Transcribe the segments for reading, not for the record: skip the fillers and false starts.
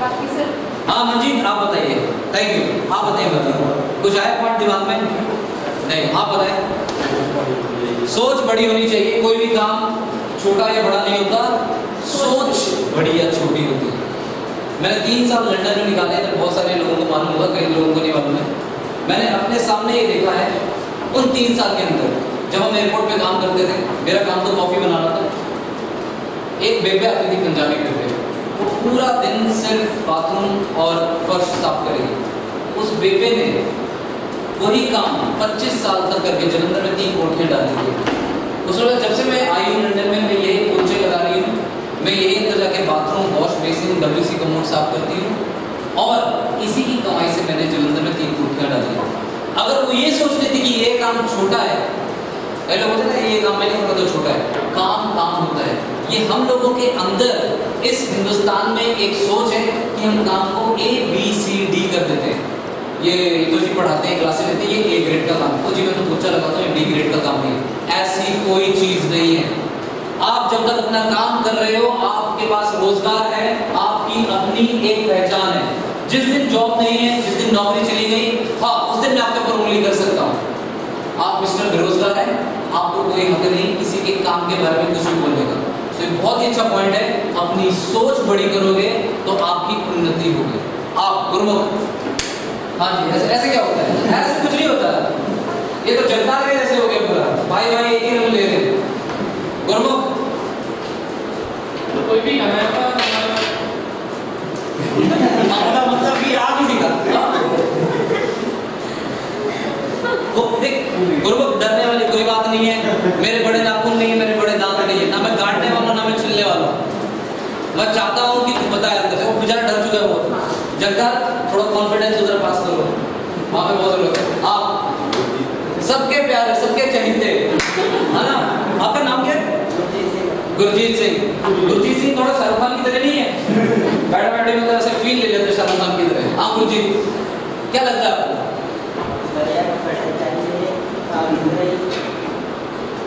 बाकी सर हाँ मंजीत आप बताइए। Thank you. आप बताइए कुछ आया पॉइंट दिमाग में? नहीं, आप बताएं। सोच बड़ी होनी चाहिए, कोई भी काम छोटा या बड़ा नहीं होता, सोच बड़ी या छोटी होती है। मैंने 3 साल लंदन में निकाले थे, बहुत सारे लोगों को मालूम होगा, कई लोगों को नहीं मालूम है। मैंने अपने सामने ये देखा है, उन 3 साल के अंदर जब हम एयरपोर्ट पे काम करते थे, मेरा काम तो कॉफ़ी बनाना था। एक बेबे आती थी, पंजाबी बेबे, वो पूरा दिन सिर्फ बाथरूम और फर्श साफ करेगी। उस बेबे ने वही काम 25 साल तक करके जलंधर में 3 कोठियाँ डाली थी। उसके बाद जब से मैं आई हूँ लंदन में, मैं यही पोछे लगा रही हूँ, मैं यही अंदर जाके bathroom, wash basin, WC commode साफ करती हूँ, और इसी की कमाई से मैंने जलंधर में 3 कोठियाँ डाली। अगर वो ये सोच लेती कि ये काम छोटा है, पहले बोलते ना ये काम मैंने कहा तो छोटा है, काम काम होता है। ये हम लोगों के अंदर इस हिंदुस्तान में एक सोच है कि हम काम को ABCD कर देते हैं। ये तो जी पढ़ाते हैं, क्लासेस लेते हैं, ये A ग्रेड का काम, तो जी मैं तो पोछा लगाता हूँ, B ग्रेड का काम नहीं है। ऐसी कोई चीज़ नहीं है। आप जब तक अपना काम कर रहे हो, आपके पास रोजगार है, आपकी अपनी एक पहचान है। जिस दिन जॉब नहीं है, जिस दिन नौकरी चली गई, हाँ उस दिन मैं आपके ऊपर उंगली कर सकता हूँ। आप मिस्टर बेरोजगार हैं, आपको कोई हक नहीं किसी के काम के बारे में कुछ भी बोलने का। तो एक बहुत ही अच्छा पॉइंट है, अपनी सोच बड़ी करोगे तो आपकी उन्नति होगी। आप गुरुमुख, हाँ जी, ऐसे क्या होता है? ऐसे कुछ नहीं होता। ये तो जनता के जैसे हो गया पूरा, भाई भाई एक ही रंग ले रहे। गुरुमुख तो कोई भी हमें मतलब कि आप ही सीखा। देख गुरुमुख, डरने वाली कोई बात नहीं है। मेरे बड़े नाखून नहीं है, मेरे बड़े दांत नहीं है, ना मैं काटने वाला ना मैं छिलने वाला। मैं चाहता हूँ कि तू बताए, वो बेचारा डर चुका है बहुत। जगह थोड़ा कॉन्फिडेंस उधर पास करो, वहाँ पे बहुत लोग हैं। आप सबके प्यारे, सबके चहेते, है ना? आपका नाम क्या है? गुरजीत सिंह। गुरजीत सिंह थोड़ा शाहरुख खान की तरह नहीं है? बैठे बैठे मतलब ऐसे फील ले लेते शाहरुख खान की तरह। हाँ गुरजीत, क्या लगता है आपको?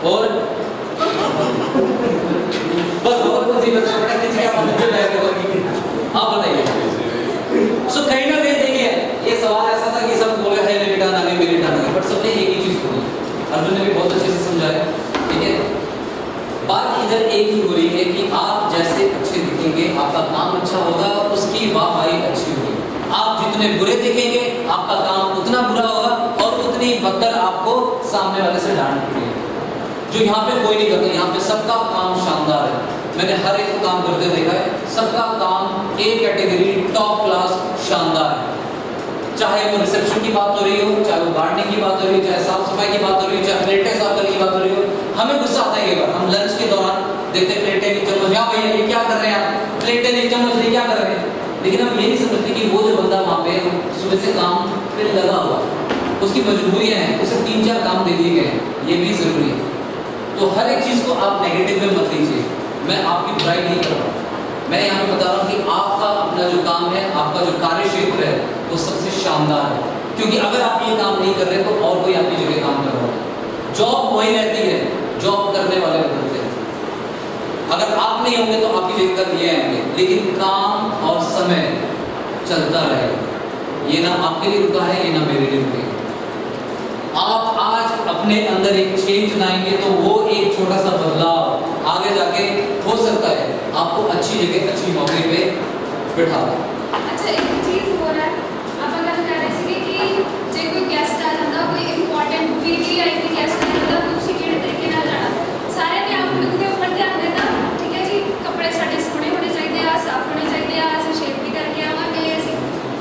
और बस और कुछ नहीं बचा, बेटा किसी का मदद जाएगा। आप बताइए। सो कहीं ना कहीं देखिए, ये सवाल ऐसा था कि सब बोले है लिटाना नहीं, मेरी लिटाना नहीं, बट सबने एक ही चीज बोली। अर्जुन ने भी बहुत अच्छे से समझाया, ठीक है? बात इधर एक ही हो रही है कि आप जैसे अच्छे दिखेंगे, आपका काम अच्छा होगा, उसकी वाहवाही अच्छी होगी। आप जितने बुरे दिखेंगे, आपका काम उतना बुरा होगा, और उतनी बदतर आपको सामने वाले से डांट पड़ेगी। जो यहाँ पे कोई नहीं करता, यहाँ पे सबका काम शानदार है। मैंने हर एक काम करते देखा है, सबका काम A कैटेगरी टॉप क्लास शानदार है। चाहे वो रिसेप्शन की बात हो रही हो, चाहे वो गार्डनिंग की बात हो रही हो, चाहे साफ सफाई की बात हो रही हो, चाहे प्लेटें साफ करने की बात हो रही हो। हमें गुस्सा आता है, हम लंच के दौरान देखते प्लेटें नहीं, चम्मच, या भैया ये क्या कर रहे हैं आप? प्लेटें नहीं, चम्मच नहीं, क्या कर रहे हैं? लेकिन हम ये नहीं समझते कि वो जो बंदा वहाँ पे सुबह से काम पे लगा हुआ, उसकी मजबूरियाँ हैं, उसे 3-4 काम दे दिए गए हैं, ये भी जरूरी है। तो हर एक चीज़ को आप नेगेटिव में मत लीजिए। मैं आपकी बुराई नहीं कर रहा हूँ, मैं यहाँ पे बता रहा हूँ कि आपका अपना जो काम है, आपका जो कार्य क्षेत्र है, वो सबसे शानदार है। क्योंकि अगर आप ये काम नहीं कर रहे तो और कोई आपकी जगह काम कर रहा है। जॉब वही रहती है, जॉब करने वाले बदलते हैं। अगर आप नहीं होंगे तो आपकी जगह तक ये आएंगे, लेकिन काम और समय चलता रहेगा। ये ना आपके लिए रुका है, ये ना मेरे लिए रुकेगा। आप आज अपने अंदर एक चेंज लाएंगे तो वो एक छोटा सा बदलाव आगे जाके हो सकता है आपको अच्छी जगह, अच्छी नौकरी पे बिठा दे। अच्छा, एक चीज हो रहा है, आप अगर कह रहे थे कि जे कोई गेस्ट आ जाता, कोई इंपॉर्टेंट वीकली आई थी गेस्ट आ जाता, तो उसी के तरीके ना जाना, सारे ने आप लोगों के ऊपर ध्यान देना, ठीक है जी? कपड़े साढ़े सोने होने चाहिए, साफ होने चाहिए, असं शेप भी करके आवांगे, असं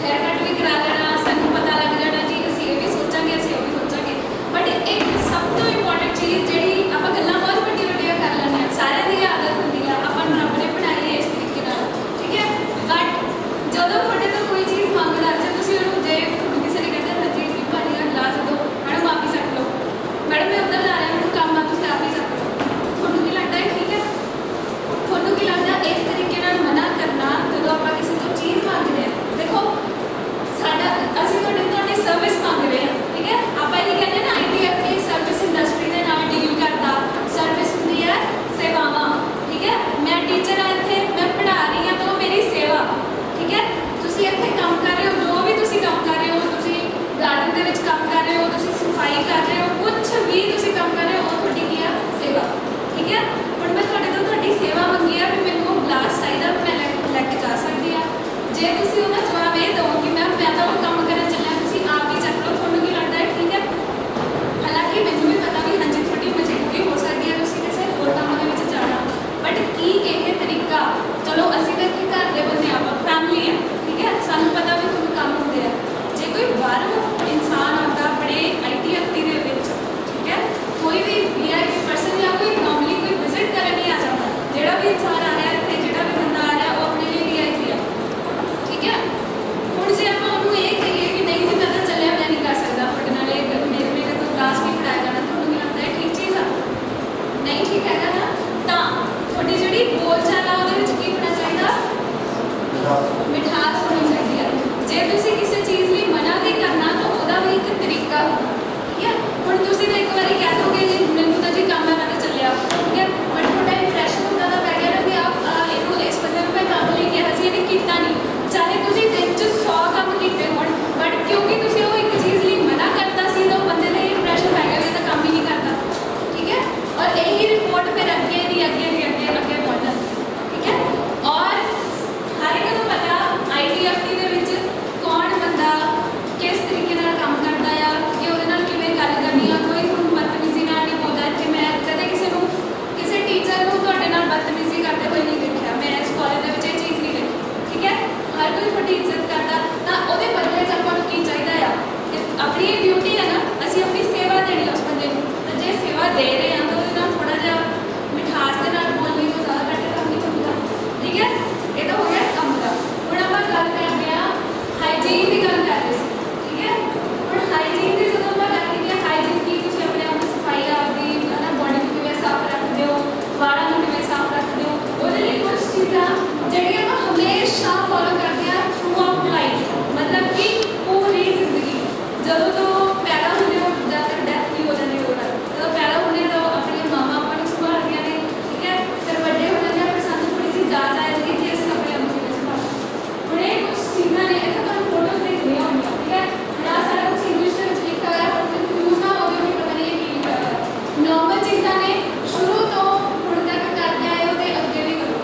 हेयर कट भी करा लेना, सानू पता लग जाना जी असं ये भी सोचांगे, असं वो भी सोचांगे। बट एक सब तो इंपॉर्टेंट चीज़ जी आप गल्लां बहुत वड्डियां कर लेंगे, सारे की आदत होती है, अपन रब ने बनाई है इस तरीके, ठीक है? बट जो थोड़े तो कोई चीज़ ਮਿਠਾਸ ਹੋਣੀ ਚਾਹੀਦੀ ਹੈ। ਜੇ ਤੁਸੀਂ ਕਿਸੇ ਚੀਜ਼ ਲਈ ਮਨਾ ਵੀ ਕਰਨਾ ਤਾਂ ਉਹਦਾ ਵੀ ਇੱਕ ਤਰੀਕਾ ਹੁੰਦਾ, ਠੀਕ ਹੈ। ਹੁਣ ਤੁਸੀਂ ਤਾਂ ਇੱਕ ਵਾਰੀ ਕਹਿ ਦੋਗੇ ਜੀ ਮੈਨੂੰ ਤਾਂ ਜੀ ਕੰਮ ਹੈ ਮੈਂ ਤਾਂ ਚੱਲਿਆ, ਠੀਕ ਹੈ, ਬਟ ਤੁਹਾਡਾ ਇੰਪਰੈਸ਼ਨ ਹੁੰਦਾ ਤਾਂ ਪੈ ਗਿਆ ਨਾ ਵੀ ਆਪ ਇਹਨੂੰ ਇਸ ਬੰਦੇ ਨੂੰ ਮੈਂ ਕੰਮ ਲਈ ਕਿਹਾ ਸੀ ਇਹਨੇ ਕੀਤਾ ਨਹੀਂ, ਚਾਹੇ ਤੁਸੀਂ ਦਿਨ 'ਚ 100 ਕੰਮ ਕੀਤੇ ਹੋਣ, ਬਟ ਕਿਉਂਕਿ ਤੁਸੀਂ ਉਹ ਇੱਕ ਚੀਜ਼ ਲਈ ਮਨਾ ਕਰਤਾ ਸੀ ਤਾਂ ਉਹ ਬੰਦੇ ਦਾ ਇੰਪਰੈਸ਼ਨ ਪੈ ਗਿਆ ਵੀ ਇਹ ਤਾਂ ਕੰਮ ਹੀ ਨਹੀਂ ਕਰਦਾ, ठीक है। और यही रिपोर्ट फिर अगे दी बढ़ना, ठीक है। और हर एक को पता ITFT दे विच कौन बंदा किस तरीके नाल काम करता है कि उहदे नाल किवें गल करनी है, कोई तुहानूं बदतमीजी नाल नहीं बोलदा। कि मैं कदे किसी टीचर नूं तुहाडे नाल बदतमीजी करते हुए नहीं देखा, मैं इस कॉलेज दे विच ये चीज़ नहीं देखी, ठीक है। हर कोई तुहाडी इज्जत करता तां उहदे बदले च आपां नूं की चाहीदा आ, अपनी ड्यूटी है ना, असीं अपनी सेवा देनी उस बंदे नूं, तां जे सेवा दे रहे हैं तो थोड़ा जा मिठास के नाल बोलने तो ज़्यादा बेटर काम नहीं होगा, ठीक है। ये तो हो गया काम का। हुण आपां गल करते हैं हाइजीन की गल कर रहे थे, ठीक है। हुण हाइजीन की जो आपां गल कीती है, हाइजीन की तुसीं अपने आप की सफाई आपदी है ना बॉडी नूं किवें साफ रखदे हो, वालों नूं किवें साफ रखदे हो, ਉਹਦੇ ਲਈ कुछ चीज़ां ਜਿਹੜੀਆਂ ਆਪਾਂ हमेशा फॉलो करते हैं थ्रू आउट लाइफ, मतलब कि पूरी जिंदगी ਜਦੋਂ ਤੋਂ पैदा होने हो जब तक डेथ नहीं हो जाती हो ਜਦੋਂ पैदा होने तो अपने मामा ਆਪਾਂ ਨੂੰ ਸੰਭਾਲਦੀਆਂ ਨੇ, ठीक है। फिर ਵੱਡੇ ਹੋ ਜਾਂਦੇ ਆ, ਫਿਰ ਸਾਨੂੰ ਥੋੜੀ ਜਿਹੀ ਜਾਚ ਆ ਜਾਂਦੀ ਕਿ ਅਸੀਂ ਆਪਣੇ ਆਪ ਨੂੰ ਕਿਵੇਂ ਸੰਭਾਲਣਾ। ਹੁਣ ਇਹ ਕੁਝ ਚੀਜ਼ਾਂ ਨੇ, ਇੱਥੇ ਤੁਹਾਨੂੰ ਫੋਟੋਜ਼ ਦੇਖ ਰਹੀਆਂ ਹੋਣਗੀਆਂ, ਠੀਕ ਹੈ। ਹੁਣ ਆਹ ਸਾਰਾ ਕੁਝ ਇੰਗਲਿਸ਼ ਦੇ ਵਿੱਚ ਲਿਖਿਆ ਹੋਇਆ, ਪਰ ਕਨਫਿਊਜ਼ ਨਾ ਹੋਵੇ ਵੀ ਪਤਾ ਨਹੀਂ ਇਹ ਕੀ ਲਿਖਿਆ ਹੋਇਆ। ਨੋਰਮਲ ਚੀਜ਼ਾਂ ਨੇ, ਸ਼ੁਰੂ ਤੋਂ ਹੁਣ ਤੱਕ ਕਰਦੇ ਆਏ ਹੋ ਤੇ ਅੱਗੇ ਵੀ ਕਰੋ।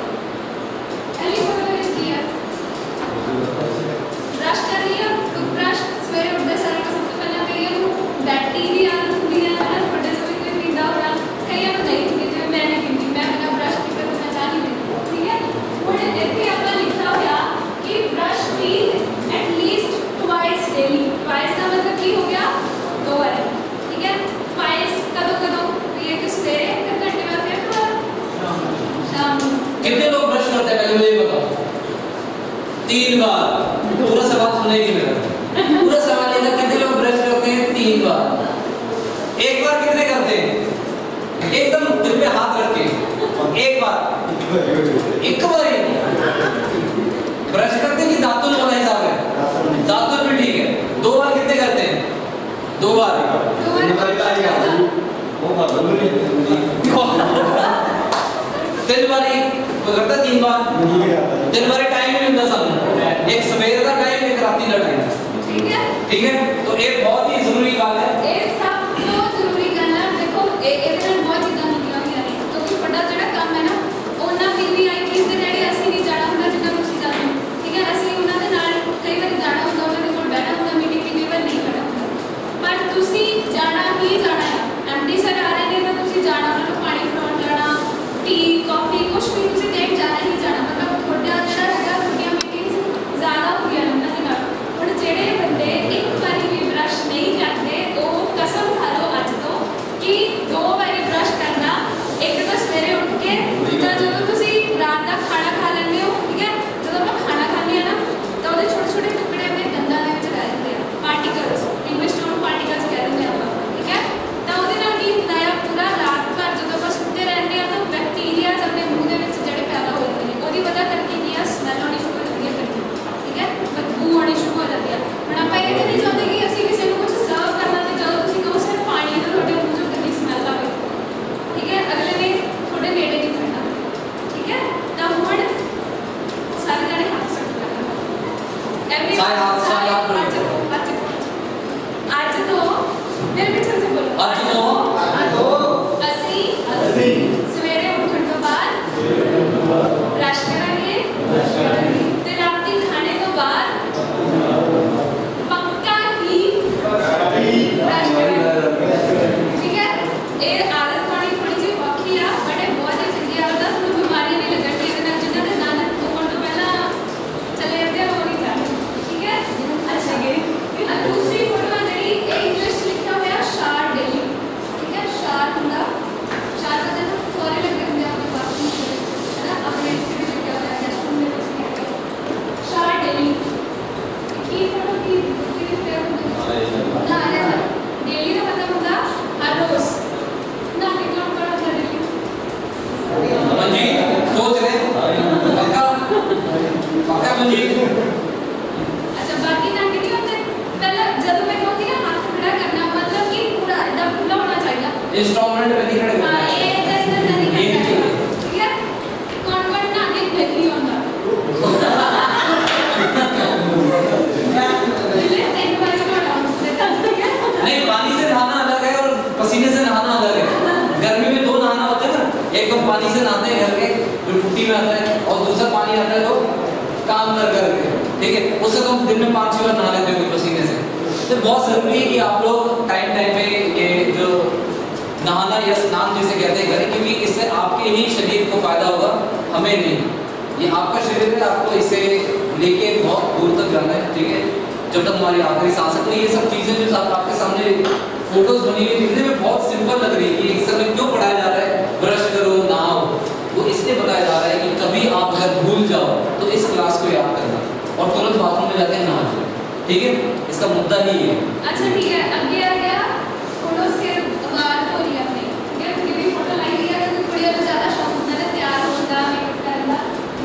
ਐਲੀ ਫੋਟੋ ਦੇ ਵਿੱਚ ਕੀ ਹੈ, ਬ੍ਰਸ਼ ਕਰ ਰਹੀ ਹੈ, ਟੂਥਬ੍ਰਸ਼ ਸਵੇਰੇ ਉੱਠਦੇ ਸਾਰ ਸਭ ਤੋਂ ਪਹਿਲਾਂ ਕਈਆਂ ਨੂੰ ਬੈਟਰੀ ਦੀ ਆਦਤ ਹੁੰਦੀ ਹੈ ਨਾ, ਤੁਹਾਡੇ ਤੋਂ ਵੀ ਕੋਈ ਪੀਂਦਾ ਹੋਣਾ, ਕਈਆਂ ਨੂੰ ਨਹੀਂ ਹੁੰਦੀ, ਜਿਵੇਂ ਮੈਂ ਨਹੀਂ ਪੀਂਦੀ, ਮੈਂ ਬਿਨਾਂ ਬ੍ਰਸ਼ ਕੀਤੇ ਤਾਂ ਮੈਂ ਚਾਹ ਨਹੀਂ ਪੀਂਦੀ, ਠੀਕ ਹੈ। ਹੁਣ ਇੱਥੇ ਆਪਾਂ ਲਿਖਿਆ ਹੋਇਆ ਕਿ brush teeth at least twice daily, twice का मतलब की हो गया 2 बार, ठीक है। ट्वाइस कदों कदों ये कि सवेरे फिर घंटे बाद फिर शाम। कितने लोग ब्रश करते हैं पहले मुझे ये बताओ? 3 बार। पूरा सवाल सुने नहीं मेरा, पूरा सवाल ये था कितने लोग ब्रश करते हैं? 3 बार। एक बार कितने करते हैं? एकदम दिल पे हाथ रख के एक बार, एक बार ही ब्रश करते हैं कि दातुन वाला हिसाब है? दातुन भी ठीक है। 2 बार कितने करते हैं? 2 बार। 3 बारी 3 करता 3 बार। 3 बारी टाइम नहीं मिलता सानू, एक सवेरे का टाइम, एक राती का टाइम, ठीक है, ठीक है। तो एक बहुत ही जरूरी बात है, ये सब तो जरूरी करना। देखो ਇਹਦੇ ਨਾਲ ਬਹੁਤ ਚੀਜ਼ਾਂ ਹੁੰਦੀਆਂ ਹੋਈਆਂ ਨੇ, ਕਿਉਂਕਿ ਵੱਡਾ ਜਿਹੜਾ ਕੰਮ ਹੈ ਨਾ ਉਹਨਾਂ VVIPs ਦੇ ਨੇੜੇ ਅਸੀਂ ਨਹੀਂ ਜਾਣਾ ਹੁੰਦਾ ਜਿੱਦਾਂ ਤੁਸੀਂ ਜਾਂਦੇ ਹੋ, ਠੀਕ ਹੈ। ਅਸੀਂ ਉਹਨਾਂ ਦੇ ਨਾਲ ਕਈ ਵਾਰੀ ਜਾਣਾ ਹੁੰਦਾ, ਉਹਨਾਂ ਦੇ ਕੋਲ ਬਹਿਣਾ ਹੁੰਦਾ, ਮੀਟਿੰਗ ਕਈ ਵਾਰ ਨਹੀਂ ਕਰਨਾ ਹੁੰਦਾ, ਪਰ ਤੁਸੀਂ ਜਾਣਾ ਹੀ ਜਾਣਾ ਹੈ। MD ਸਰ ਆ ਰਹੇ ਨੇ ਤਾਂ ਤੁਸੀਂ ਜਾਣਾ, ਉਹਨਾਂ ਨੂੰ ਪਾਣੀ ਫੜਾਉਣ ਜਾਣਾ, ਟੀ ਕਾਫੀ ਕੁਛ ਵੀ ਤੁਸੀਂ ਦੇਣ ਜਾਣਾ ਹੀ ਜਾਣਾ, ਮਤਲਬ ਤੁਹਾਡਾ ਜਿਹੜਾ ਹੈਗਾ ਤੁਹਾਡੀਆਂ ਮੀਟਿੰਗਸ ਜ਼ਿਆਦਾ ਹੁੰਦੀਆਂ ਨੇ ਉਹਨਾਂ ਦੇ ਨਾਲ। ਹੁਣ ਜਿਹੜੇ ਬੰਦੇ ਇੱਕ ਵਾਰੀ ਵੀ ਬ੍ਰਸ਼ ਨਹੀਂ ਕਰਦੇ ਉਹ ਕਸਮ ਖਾ ਲਓ ਅੱਜ ਤੋਂ कि 2 बारी ब्रश करना, एक तो सवेरे उठ के, दूसरा जो तुसी रात का खाना खा लेंगे हो, ठीक है। जो आप खाना खाने ना तो वो छोटे छोटे टुकड़े अपने दंदां दे विच रह जाते हैं, पार्टिकल्स, इंग्लिश में पार्टिकल्स कह देंगे आप, ठीक है। तो वो की होंदा है पूरा रात भर जो आप सुते रहते हैं तो बैक्टीरियाज अपने मूँह के जोड़े पैदा हो जाते हैं, वो वजह करके की स्मैल आनी शुरू हो जाती है, ठीक है, बदबू आनी शुरू हो जाती है। हम आप ये नहीं चाहते कि असं किसी को कुछ सर्व करना तो जो तुम कहो सिर्फ पानी तो थोड़े मूँह स्मैल आए, ठीक है, अगले ने थोड़े नेड़े नहीं करना, ठीक है। तो हुण सारे जने हाथ सट करना, सारे हाथ आज तो मेरे पीछे से बोलो, आज तो असी सवेरे उठने तो बाद ब्रश करेंगे, ते राती खाने तो बाद पक्का ही ब्रश करेंगे, ठीक है। ये आदत पानी थोड़ी जी औखी आ, बट ये बहुत ही चंगी आदत है, थोड़ी बीमारी नहीं लगती, जिन्होंने दंद धोने तो पहला चले जाते हैं वो नहीं जाते, ठीक है। पक्का मंजीत? अच्छा बाकी ढंग नहीं होते पहले जब मैं कहूँगी ना हाथ खड़ा करना मतलब कि पूरा एकदम खुला होना चाहिए इंस्टॉलमेंट में नहीं खड़े हाँ होना ये इधर इधर नहीं करना चाहिए ठीक है कॉन्वेंट ना आगे नहीं होता नहीं, पानी से नहाना अलग है और पसीने से नहाना अलग है। गर्मी में दो नहाना होता है ना, एक तो पानी से नहाते हैं घर के जो टूटी में आता है और दूसरा पानी आता है जो काम कर करके, ठीक है, उससे तो दिन में 5-6 बार नहा लेते हो पसीने से। तो बहुत जरूरी है कि आप लोग टाइम टाइम पे ये जो नहाना या स्नान जिसे कहते हैं करें, क्योंकि इससे आपके ही शरीर को फायदा होगा, हमें नहीं। ये आपका शरीर है, आपको इसे लेके बहुत दूर तक जाना है, ठीक है, जब तक हमारी आखिरी सांस है। तो ये सब चीज़ें जो आपके सामने फोटोज बनी हुई दिखने में बहुत सिंपल लग रही है कि इस समय क्यों पढ़ाया जा रहा है ब्रश करो नहाओ, वो इसलिए बताया जा रहा है कि कभी आप अगर भूल जाओ तो इस क्लास को याद करना और तुरंत बाथरूम में जाके नहा जाओ, ठीक है, इसका मुद्दा ही है। अच्छा ठीक है अभी आ गया फोटो से बात हो रही है अपनी ठीक है क्योंकि फोटो लाई है अगर कोई बड़ा ज़्यादा शौक होता है तैयार होता मेकअप करना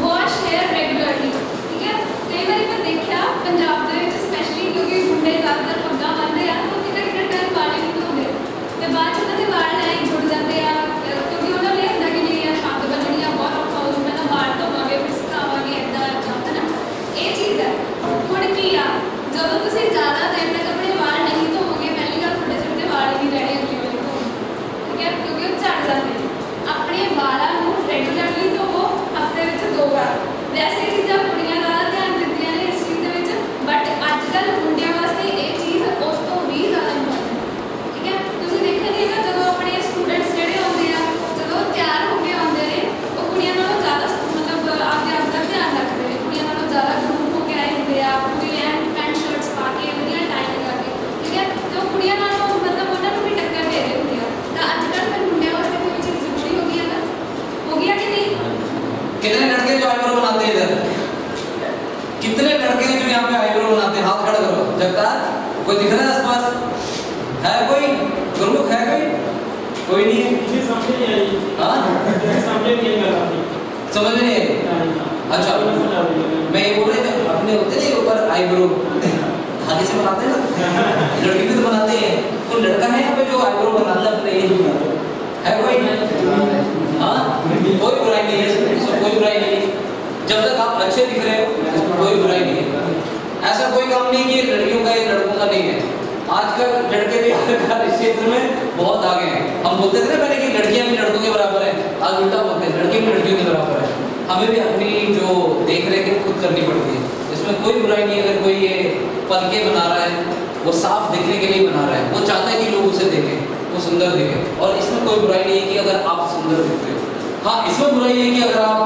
वॉश हेयर रेगुलरली ठीक है कई बार मैं देखा पंजाब के स्पेशली क्योंकि मुंडे ज़्यादातर पग्गा बनते हैं तो कितना कितना टाइम वाले नहीं होंगे तो बाद च उन्होंने वाल लाइन जुड़ जाते हैं क्योंकि उन्होंने होंगे कि नहीं यार छाप बननी बहुत औखा हो मैं तो वाल धोवांगे फिर सिखावांगे इदा है ना ये चीज़ है हुण की आ जब तुम ज़्यादा देर तक अपने वाल नहीं धोवोगे पहली गल थोड़े सिर के वाल ही नहीं रहने अगली वाली धो ठीक है क्योंकि वो झड़ जाते हैं अपने वालों को रेगुलरली धोवो हफ्ते में 2 बार वैसे चीज़ां कुड़ियां ज़्यादा ध्यान देती हैं इस चीज़ बट अजकल मुंडिया वास्ते ये चीज़ उस तो भी ज़्यादा इंपॉर्टेंट ठीक है तुम देखा नहीं है जो अपने स्टूडेंट्स जोड़े आते हैं जो तैयार होकर आते हैं वो कुड़ियां नालों ज़्यादा मतलब आपके आप का ध्यान रखते हैं कुड़ियां नालों ज़्यादा ग्रूप होकर आए होंगे पूरी पैंट शर्ट्स पा के वधिया टाई लगा के ठीक है तो कुड़ियां नालों मतलब उन्होंने भी टक्कर दे रहे होंगे तो अजकल फिर मुंडिया वास्ते कोई चीज़ जरूरी हो गई है ना हो गया कि नहीं कितने लड़के जो आईब्रो बनाते हैं इधर, कितने लड़के हैं जो यहाँ पे आईब्रो बनाते हैं, हाथ खड़ा करो। जगतार कोई दिख रहा है आसपास? है कोई गुरमुख है कोई नहीं है? मुझे समझ नहीं आई। हाँ समझ नहीं आई। समझ नहीं आई। अच्छा मैं ये बोल रहा था अपने होते हैं ऊपर आईब्रो धागे से बनाते हैं ना, लड़की भी तो बनाते हैं, तो लड़का है यहाँ पे जो आईब्रो बनाता है अपने है कोई? हाँ कोई बुराई नहीं है इसमें, कोई बुराई नहीं है जब तक आप अच्छे दिख रहे हो इसमें कोई बुराई नहीं है। ऐसा कोई काम नहीं कि लड़कियों का या लड़कों का नहीं है, आजकल लड़के भी हर क्षेत्र में बहुत आगे हैं। हम बोलते थे ना पहले कि लड़कियां भी लड़कों के बराबर हैं, आज उल्टा बोलते हैं लड़के भी लड़कियों के बराबर हैं। हमें भी अपनी जो देख रेख खुद करनी पड़ती है, इसमें कोई बुराई नहीं है। अगर कोई ये पलके बना रहा है वो साफ दिखने के लिए बना रहा है, वो चाहता है कि लोग उसे देखें, वो सुंदर दिखे, और इसमें कोई बुराई नहीं है कि अगर आप सुंदर दिखते हो। हाँ इसमें बुराई है कि अगर आप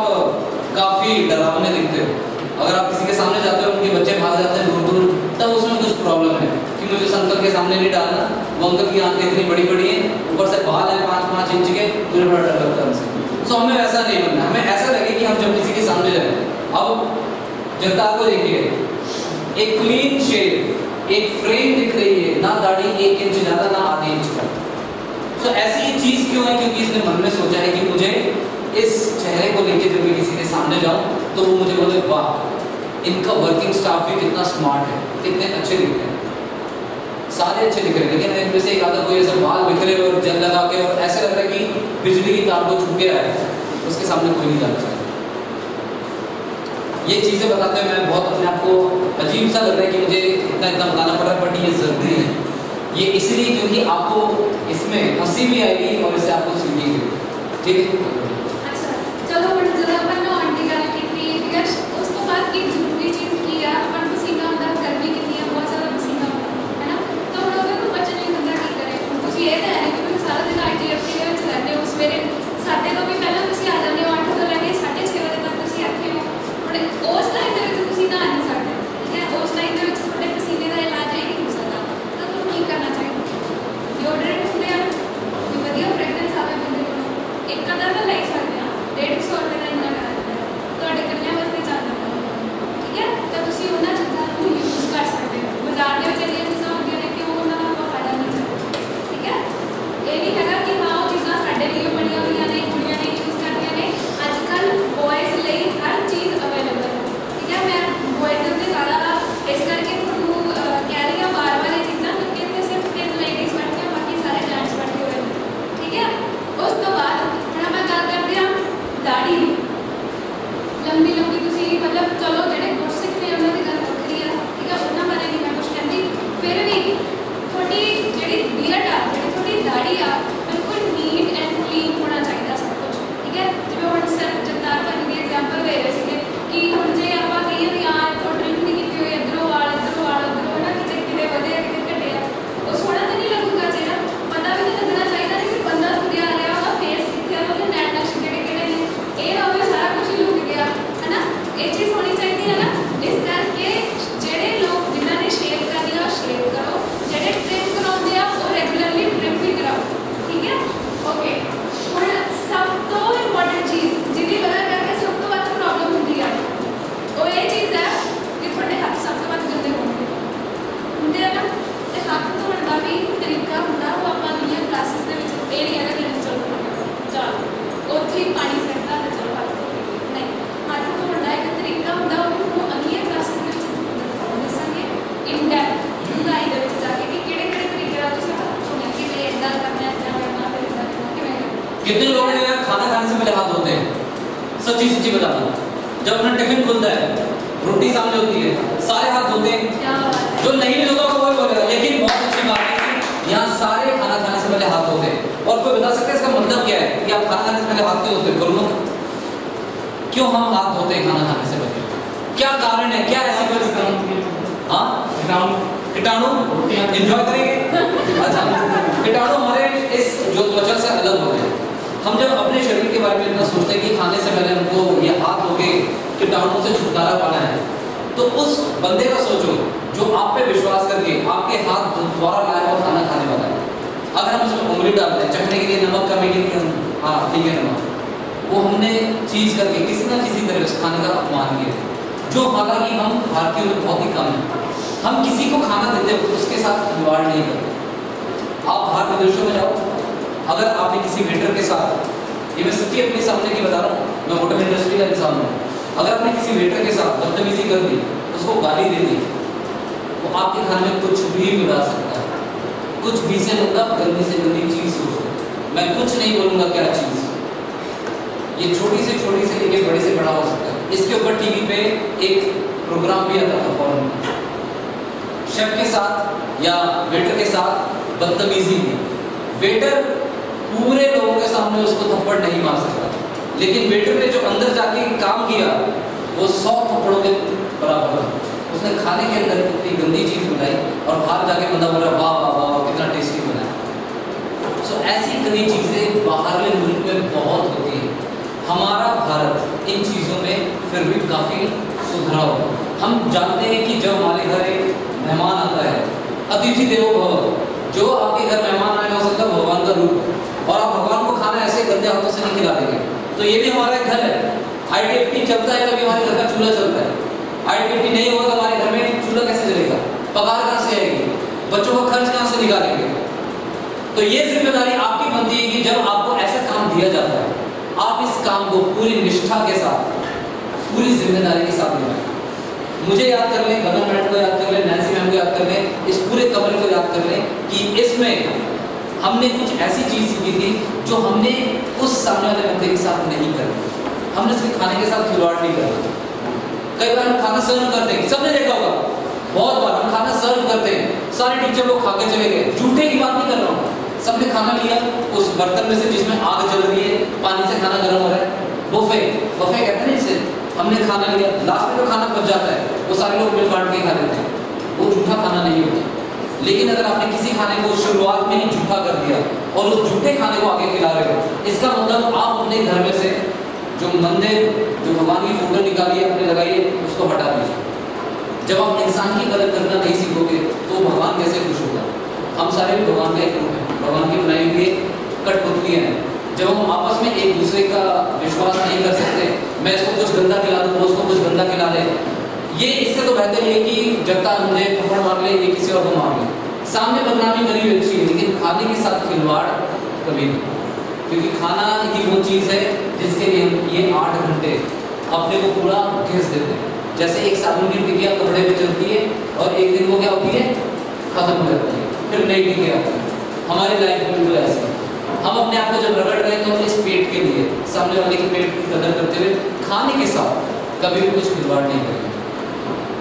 काफ़ी डरावने दिखते हो, अगर आप किसी के सामने जाते हो उनके बच्चे भाग जाते हैं दूर दूर, तब उसमें कुछ प्रॉब्लम है कि मुझे उस अंकल के सामने नहीं डालना, वो अंकल की आंखें इतनी बड़ी बड़ी हैं, ऊपर से बाल है 5-5 इंच के, मुझे बड़ा डर लगता है उनसे। तो हमें वैसा नहीं बनना, हमें ऐसा लगे कि हम जब किसी के सामने जाए। अब जगतार को देखिए, एक क्लीन शेव, एक फ्रेम दिख रही है, ना दाढ़ी 1 इंच ज़्यादा ना आधे इंच का। तो ऐसी चीज़ क्यों है? क्योंकि इसने मन में सोचा है कि मुझे इस चेहरे को लेके जब मैं किसी के सामने जाऊं तो वो मुझे बोले वाह इनका वर्किंग स्टाफ भी कितना स्मार्ट है, कितने अच्छे दिखते हैं, सारे अच्छे दिख रहे हैं, लेकिन इनमें से एक आधा कोई ऐसा बाल बिखरे और जल लगा के और ऐसे लग रहा है कि बिजली की तार को छू के आए, उसके सामने कोई नहीं जाना चाहिए। ये चीज़ें बताते हुए मैं बहुत अपने आप को अजीब सा लग रहा है कि मुझे इतना बताना पड़ रहा है, बट ये ज़रूरी है। ये इसलिए क्योंकि आपको इसमें हंसी भी आएगी और इससे आपको सीखेंगे, ठीक है? अच्छा चलो बट जब अपन ने आंटी गल की उस तो बाद की जरूरी चीज़ की है अपन पसीना होता गर्मी कितनी है, बहुत ज़्यादा पसीना होता है ना, तो हम लोगों को बचने नहीं बंदा की करें कुछ ये तो है नहीं कि सारा दिन ITF के रहते हो, सवेरे साढ़े तो भी पहले तुम आ जाते हो 8 ਤੋਂ ਲੈ ਕੇ 6:30 ਵਜੇ तक तुम ਇੱਥੇ हो, ਹੁਣ उस टाइम ਦੇ ਵਿੱਚ ਤੁਸੀਂ नहा नहीं सकते, ठीक है? उस टाइम ਦੇ ਵਿੱਚ ਤੁਹਾਡੇ पसीने का इलाज ही नहीं हो सकता, तो ਤੁਹਾਨੂੰ ਕੀ करना चाहिए? डिओड्रेंट ਹੁੰਦੇ ਆ जो ਵਧੀਆ फ्रेगरेंस आवे बंदे को, एक अदा तो लाइक सच्ची सच्ची बताना, जब अपना टिफिन खुलता है, रोटी सामने होती है, सारे हाथ धोते हैं। क्या बात है। जो नहीं भी धोता होगा वो भी बोलेगा, लेकिन बहुत अच्छी बात है कि यहाँ सारे खाना खाने से पहले हाथ धोते हैं। और कोई बता सकता है इसका मतलब क्या है कि आप खाना खाने से पहले हाथ क्यों धोते हैं? करो, क्यों हम हाथ धोते हैं खाना खाने से पहले? क्या कारण है? क्या ऐसी कोई हाँ कीटाणु एंजॉय करेंगे? अच्छा, कीटाणु हमारे इस जो त्वचा से अलग होते हैं। हम जब अपने शरीर के बारे में इतना सोचते हैं कि खाने से पहले हमको ये हाथ धो के कीटाणु से छुटकारा पाना है, तो उस बंदे का सोचो जो आप पे विश्वास करके आपके हाथ द्वारा लाया हुआ खाना खाने वाला है। अगर हम उसमें उंगली डालते हैं, चखने के लिए नमक कमी के लिए, हाँ ठीक है नमक, वो हमने चीज करके किसी ना किसी तरह उस खाने का अपमान किया, जो हालांकि हम भारतीयों में बहुत ही कम है। हम किसी को खाना देते हैं उसके साथ खिलवाड़ नहीं करते। आप बाहर विदेशों में जाओ, अगर आपने किसी वेटर के साथ, ये मैं सच्ची अपने सामने की बता रहा हूँ, मैं होटल इंडस्ट्री का इंसान हूँ, अगर आपने किसी वेटर के साथ बदतमीजी कर दी, उसको गाली दे दी, तो आपके खाने में कुछ भी मिला सकता है। कुछ भी से मतलब गंदी से गंदी चीज सोचो, मैं कुछ नहीं बोलूँगा क्या चीज़, ये छोटी से लेके बड़े से बड़ा हो सकता है। इसके ऊपर टीवी पे एक प्रोग्राम भी आता था फॉरेन में, शेफ के साथ या वेटर के साथ बदतमीजी की। वेटर पूरे लोगों के सामने उसको थप्पड़ नहीं मार सकता, लेकिन वेटर ने जो अंदर जाके काम किया वो 100 थप्पड़ों के बराबर है। उसने खाने के अंदर इतनी गंदी चीज़ बनाई और बाहर जाके बंदा बोला वाह वाह वाह कितना टेस्टी बनाया। सो ऐसी कई चीज़ें बाहर के मुल्क में बहुत होती है। हमारा भारत इन चीज़ों में फिर भी काफ़ी सुधरा हो। हम जानते हैं कि जब हमारे घर एक मेहमान आता है, अतिथि देवो भव, जो आपके घर मेहमान आए हो सकता है भगवान का रूप, और आप भगवान को खाना ऐसे गंदे हाथों से नहीं खिला देंगे। तो ये भी हमारा घर है। ITFT चलता है तभी हमारे घर का चूल्हा चलता है। ITFT नहीं होगा तो हमारे घर में चूल्हा कैसे चलेगा? पगार कहाँ से आएगी? बच्चों का खर्च कहाँ से निकालेंगे? तो ये जिम्मेदारी आपकी बनती है कि जब आपको ऐसा काम दिया जाता है, आप इस काम को पूरी निष्ठा के साथ, पूरी जिम्मेदारी के साथ निभाएं। मुझे याद कर लें, गगन मैडम को याद कर लें, नैन्सी मैम को याद कर लें, इस पूरे कमरे को याद कर लें कि इसमें हमने कुछ ऐसी चीज़ सीखी थी जो हमने उस सामने वाले बंदे के साथ नहीं करी। हमने सिर्फ खाने के साथ खिलवाड़ नहीं करा। कई बार हम खाना सर्व करते हैं, सबने देखा होगा, बहुत बार हम खाना सर्व करते हैं, सारे टीचर लोग खा के चले गए। झूठे की बात नहीं कर रहा हूँ, सबने खाना लिया उस बर्तन में से जिसमें आग जल रही है, पानी से खाना गर्म हो रहा है, बुफे कहते हैं इसे। हमने खाना लिया, लास्ट में जो खाना बच जाता है वो सारे लोग मिल बांट के खा लेते हैं, वो झूठा खाना नहीं होता। लेकिन अगर आपने किसी खाने को शुरुआत में ही झूठा कर दिया और उस झूठे खाने को आगे खिला रहे हो, इसका मतलब आप अपने घर में से जो मंदिर, जो भगवान की फोटो निकाली है अपने लगाइए, उसको हटा दीजिए। जब आप इंसान की कदर करना नहीं सीखोगे तो भगवान कैसे खुश होगा? हम सारे भी भगवान का एक रूप है, भगवान की बनाई हुई कठपुतलियाँ हैं। जब हम आपस में एक दूसरे का विश्वास नहीं कर सकते, मैं इसको कुछ गंदा खिला दूँ, उसको कुछ गंदा खिला दे, ये इससे तो बेहतर ये कि जब तक मुझे थप्पड़ मार ले, ये किसी और को मार ले। सामने बदनामी करी हुई अच्छी है, लेकिन खाने के साथ खिलवाड़ कभी नहीं, क्योंकि खाना ही वो चीज़ है जिसके लिए हम ये 8 घंटे अपने को पूरा घिस देते हैं। जैसे एक साबुन की टिकिया कपड़े पे चलती है और एक दिन वो क्या होती है, खत्म हो जाती है, फिर नई टिकिया आती है। हमारी लाइफ में बिल्कुल ऐसे हम अपने आप को जब रगड़ रहे हैं तो इस पेट के लिए, सामने वाले के पेट की कदर करते हुए खाने के साथ कभी भी कुछ खिलवाड़ नहीं करेंगे।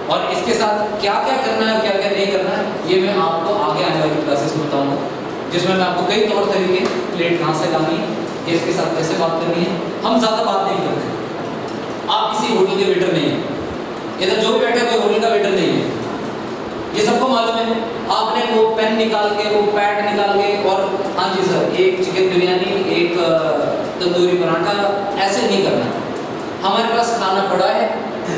और इसके साथ क्या क्या करना है, क्या क्या नहीं करना है, ये मैं आपको आगे आने वाली क्लासेस में बताऊंगा, जिसमें मैं आपको कई तौर तरीके, प्लेट कहाँ से लानी है, गेस्ट के साथ कैसे बात करनी है। हम ज़्यादा बात नहीं करते। आप किसी होटल के वेटर नहीं हैं, इधर जो भी बैठा है कोई होटल का वेटर नहीं है, ये सबको मालूम है। आपने वो पेन निकाल के, वो पैड निकाल के और हाँ जी सर एक चिकन बिरयानी, एक तंदूरी पराठा, ऐसे नहीं करना। हमारे पास खाना पड़ा है,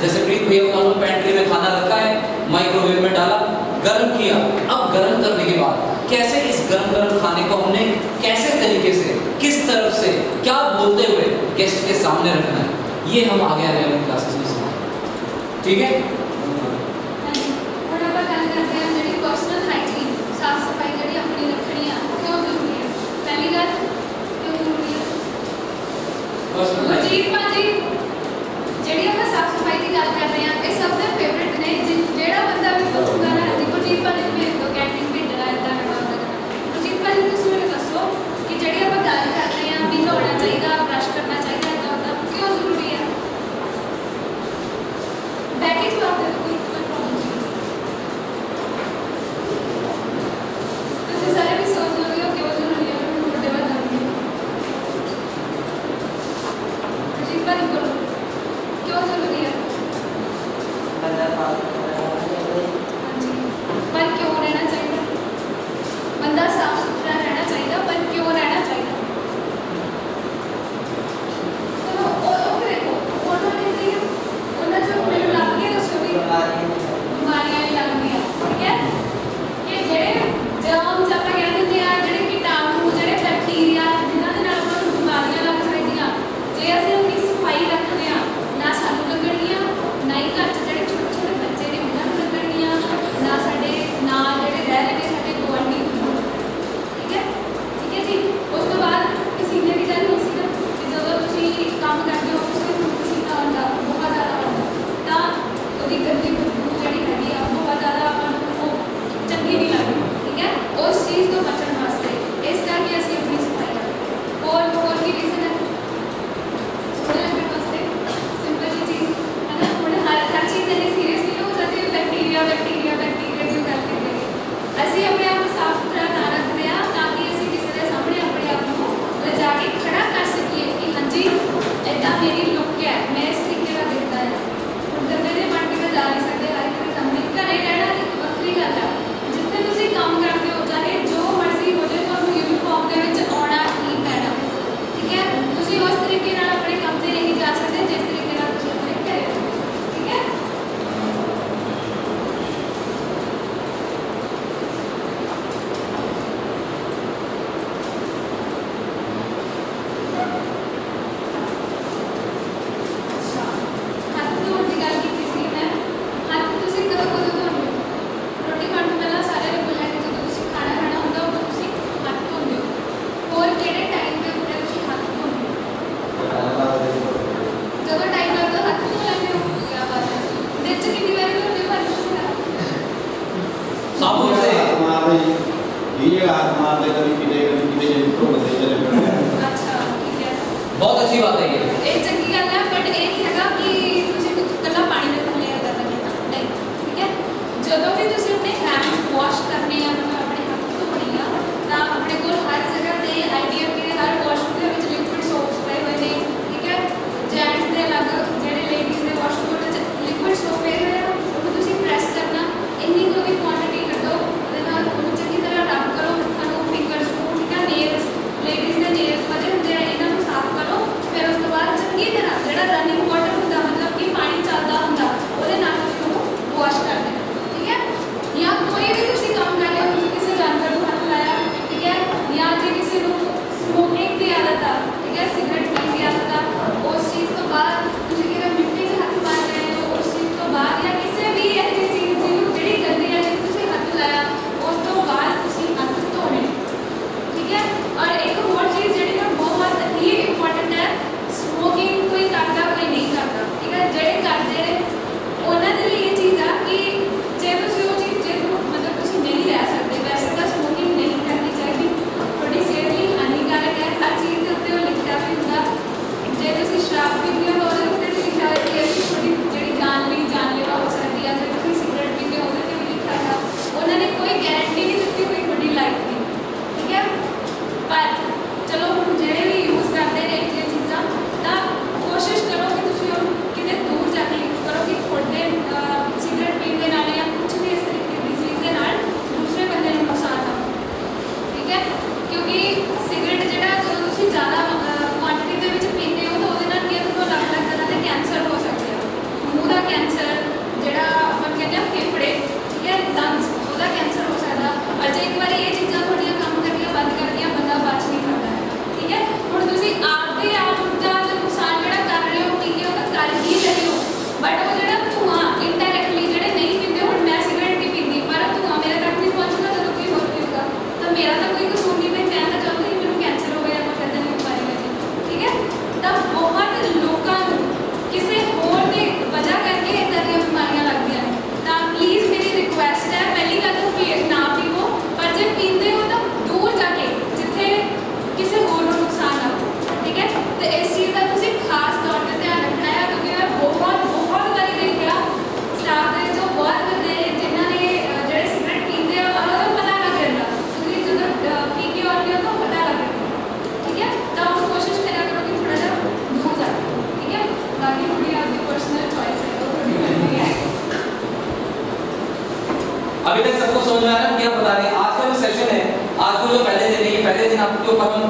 जैसे प्रीत भैया को मालूम, पेंट्री में खाना रखा है, माइक्रोवेव में डाला, गर्म किया। अब गर्म करने के बाद कैसे इस गर्म खाने को हमने कैसे तरीके से, किस तरफ से, क्या बोलते हुए गेस्ट के सामने रखना है, ये हम आगे आने वाली क्लासेस में सीखेंगे। ठीक है? पर्सनल हाइजीन, साफ सफाई जी अपनी रखनी है, क्यों जरूरी है? पहली गल क्यों जरूरी है? जी भाजी जी आप साफ सफाई की गल कर रहे हैं, ये सब के फेवरेट ने, जो बंदा भी पूछूगा ना जी गुरजीत भाजी भेज दो कैंटीन भेजना इतना गुरजीत भाजी तुम मैंने दसो कि जी आप गल कर रहे हैं भी नहाना चाहिए, ब्रश करना चाहिए, इतना क्यों जरूरी है? ਹਾਂਜੀ ਪਰ क्यों रहना चाहिए बंदा साफ सुथरा रहना चाहिए पर क्यों रहना चाहिए चलो ਉਹ ਦੇਖੋ ਉਹਨਾਂ ਨੇ ਕੀ ਉਹਨਾਂ ਜੋ ਮੈਨੂੰ ਲੱਗ ਗਿਆ ਦੱਸੋ ਵੀ ਬਿਮਾਰੀਆਂ ਹੀ ਲੱਗਦੀਆਂ ਠੀਕ ਹੈ ਕਿ ਜਿਹੜੇ ਜਰਮਸ ਆਪਾਂ ਕਹਿ ਦਿੰਦੇ ਆ ਜਿਹੜੇ ਕੀਟਾਣੂ ਜਿਹੜੇ ਬੈਕਟੀਰੀਆ ਜਿਨ੍ਹਾਂ ਦੇ ਨਾਲ ਆਪਾਂ ਨੂੰ ਬਿਮਾਰੀਆਂ ਲੱਗ ਸਕਦੀਆਂ ਜੇ ਅਸੀਂ ਆਪਣੀ ਸਫਾਈ ਰੱਖਦੇ ਆ ਨਾ ਸਾਨੂੰ ਲੱਗਣਗੀਆਂ ਨਾ ਹੀ ਘਰ 'ਚ ਜਿਹੜੇ ਛੋਟੇ ਛੋਟੇ ਬੱਚੇ ਨੇ ਉਹਨਾਂ ਨੂੰ ਲੱਗਣਗੀਆਂ ਨਾ ਸਾਡੇ ਨਾਲ ਜਿਹੜੇ ਰਹਿ ਰਹੇ ਨੇ ਸਾਡੇ ਗੁਆਂਢੀ ਠੀਕ ਹੈ ਜੀ ਉਸ ਤੋਂ ਬਾਅਦ ਪਸੀਨੇ ਦੀ ਗੱਲ ਨਹੀਂ ਸੀ ਨਾ ਕਿ ਜਦੋਂ ਤੁਸੀਂ ਕੰਮ ਕਰਦੇ ਹੋ ਉਸ ਨੂੰ ਪਸੀਨਾ ਆਉਂਦਾ ਬਹੁਤ ਜ਼ਿਆਦਾ ਆਉਂਦਾ ਤਾਂ ਉਹਦੀ ਗੰਦੀ ਬਦਬੂ ਜਿਹੜੀ ਹੈਗੀ ਆ ਬਹੁਤ ਜ਼ਿਆਦਾ ਆਪਾਂ ਨੂੰ ਉਹ ਚੰਗੀ ਨਹੀਂ ਲੱਗਦੀ ਠੀਕ ਹੈ ਉਸ ਚੀਜ਼ ਤੋਂ ਬਚਣ ਵਾਸਤੇ ਇਸ ਕਰਕੇ ਅਸੀਂ ਆਪਣੀ ਸਫਾਈ ਰੱਖਦੇ ਹੋਰ ਕੀ ਰੀਜ਼ਨ ਹੈ ਥੋੜੇ ਲੱਗਣ ਵਾਸਤੇ ਸਿੰਪਲ ਜੀ ਚੀਜ਼ ਹੈ ਨਾ ਹੁਣ ਹਰ ਚੀਜ਼ ਇੰਨੀ ਸੀਰੀਅਸਲੀ ਹੋ ਜਾਂਦੀ ਹੈ ਬੈਕਟੀਰੀਆ ਦੀ ਗੱਲ ਕਰਦੇ ਨੇ ਅਸੀਂ ਆਪਣੇ ਆਪ ਨੂੰ ਸਾਫ਼ ਸੁਥਰਾ ਨਾ ਰੱਖਦੇ ਹਾਂ ਤਾਂ ਕਿ ਅਸੀਂ ਕਿਸੇ ਦੇ ਸਾਹਮਣੇ ਆਪਣੇ ਆਪ ਨੂੰ ਲਿਜਾ ਕੇ ਖੜਾ ਕਰ ਸਕੀਏ ਕਿ ਹਾਂਜੀ ਇੱਦਾਂ ਮੇਰੀ ਲੁੱਕ ਹੈ ਮੈਂ ਇਸ ਤਰੀਕੇ ਨਾਲ ਦਿਖਦਾ ਹੈ ਹੁਣ ਗੰਦੇ ਦੇ ਬਣ ਕੇ ਤਾਂ ਜਾ ਨਹੀਂ ਸਕਦੇ ਹਰ ਇੱਕ ਦੇ ਸਾਹਮਣੇ ਘਰੇ ਰਹਿਣਾ ਇੱਕ ਵੱਖਰੀ ਗੱਲ ਹੈ ਜਿੱਥੇ ਤੁਸੀਂ ਕੰਮ ਕਰਦੇ ਹੋ ਚਾਹੇ ਜੋ ਮਰਜ਼ੀ ਹੋ ਜਾਏ ਤੁਹਾਨੂੰ ਯੂਨੀਫਾਰਮ ਦੇ ਵਿੱਚ ਆਉਣਾ ਹੀ ਪੈਣਾ ਠੀਕ ਹੈ ਤੁਸੀਂ ਉਸ ਤਰੀਕੇ ਨਾਲ ਆਪਣੇ ਕੰਮ ਤੇ ਨਹੀਂ ਜਾ ਸਕਦੇ ਜਿਸ ਤਰੀਕੇ ਨਾਲ ਤੁਸੀਂ ਆਪਣੇ ਘਰੇ ਹੋ ਠੀਕ ਹੈ ਹੱਥ ਧੋਣ ਦੀ ਗੱਲ ਕੀਤੀ ਸੀ ਮੈਂ ਹੱਥ ਤੁਸੀਂ ਕਦੋਂ ਧੋਂਦੇ ਹੋ ਰੋਟੀ ਖਾਣ ਤੋਂ ਪਹਿਲਾਂ ਸਾਰਿਆਂ ਨੇ ਬੋਲਿਆ ਕਿ ਜਦੋਂ ਤੁਸੀਂ ਖਾਣਾ ਹੁੰਦਾ ਉਦੋਂ ਤੁਸੀਂ ਹੱਥ ਧੋਂਦੇ ਹੋ ਹੋਰ ਕਿਹੜੇ ਟਾਈਮ ਦੇ ਉੱਤੇ ਤੁਸੀਂ ਹੱਥ ਧੋਂਦੇ ਹੋ ਜਦੋਂ ਟਾਈਮ ਲੱਗਦਾ ਹੱਥ ਧੋ ਲੈਂਦੇ ਹੋ ਕੀ ਬਾਤ ਹੈ ਦਿਨ 'ਚ ਕਿੰਨੀ ਵਾਰੀ ਧੋਂਦੇ ਹੋ ਹੱਥ साबुन से ਅੱਛਾ ਠੀਕ ਹੈ बहुत अच्छी बात है ये ਇਹ ਚੰਗੀ ਗੱਲ ਹੈ ਬਟ ਇਹ ਨਹੀਂ ਹੈਗਾ ਕਿ ਤੁਸੀਂ ਇਕੱਲਾ ਪਾਣੀ ਦੇ ਥੱਲੇ ਏਦਾਂ ਕਰਨਾ ਨਹੀਂ ਠੀਕ ਹੈ ਜਦੋਂ ਵੀ ਤੁਸੀਂ ਆਪਣੇ ਹੈਂਡਸ ਵਾਸ਼ ਕਰਨੇ ਆ ਮਤਲਬ ਆਪਣੇ ਹੱਥ ਧੋਣੇ ਆ ਤਾਂ ਆਪਣੇ ਕੋਲ ਹਰ ਜਗ੍ਹਾ ਤੇ ਆਈਡੀਐਫ ਦੇ ਹਰ ਵਾਸ਼ਰੂਮ ਦੇ ਵਿੱਚ ਲਿਕੁਇਡ ਸੋਪਸ ਪਏ ਹੋਏ ਨੇ ਠੀਕ ਹੈ ਜੈਂਟਸ ਦੇ ਅਲੱਗ ਜਿਹੜੇ ਲੇਡੀਜ਼ ਦੇ ਵਾਸ਼ਰੂਮ ਦੇ ਵਿੱਚ ਲਿਕੁਇਡ ਸੋਪ ਪਏ ਹੋਏ ਆ ਉਹਨੂੰ ਤੁਸੀਂ ਪ੍ਰੈਸ ਕਰਨਾ ਇੰਨੀ ਕੁ ਵੀ ਕੁਆਂਟੀਟੀ ਕੱਢੋ ਉਹਦੇ ਨਾਲ ਉਹਨੂੰ ਚੰਗੀ ਤਰ੍ਹਾਂ ਰਬ ਕਰੋ ਹੱਥਾਂ ਨੂੰ ਫਿੰਗਰਸ ਨੂੰ ਠੀਕ ਹੈ ਨੇਲਸ ਲੇਡੀਜ਼ ਦੇ ਨੇਲਸ ਵਧੇ ਹੁੰਦੇ ਆ ਇਹਨਾਂ ਨੂੰ ਸਾਫ਼ ਕਰੋ ਫਿਰ ਉਸ ਤੋਂ ਬਾਅਦ ਚੰਗੀ ਤਰ੍ਹਾਂ ਜਿਹੜਾ ਰਨਿੰਗ ਵਾਟਰ ਹੁੰਦਾ अभी तक सबको समझ में आ रहा है क्या बता रहे हैं? आज का जो सेशन है, आज को जो पहले दिन है, ये पहले दिन आपके ऊपर हम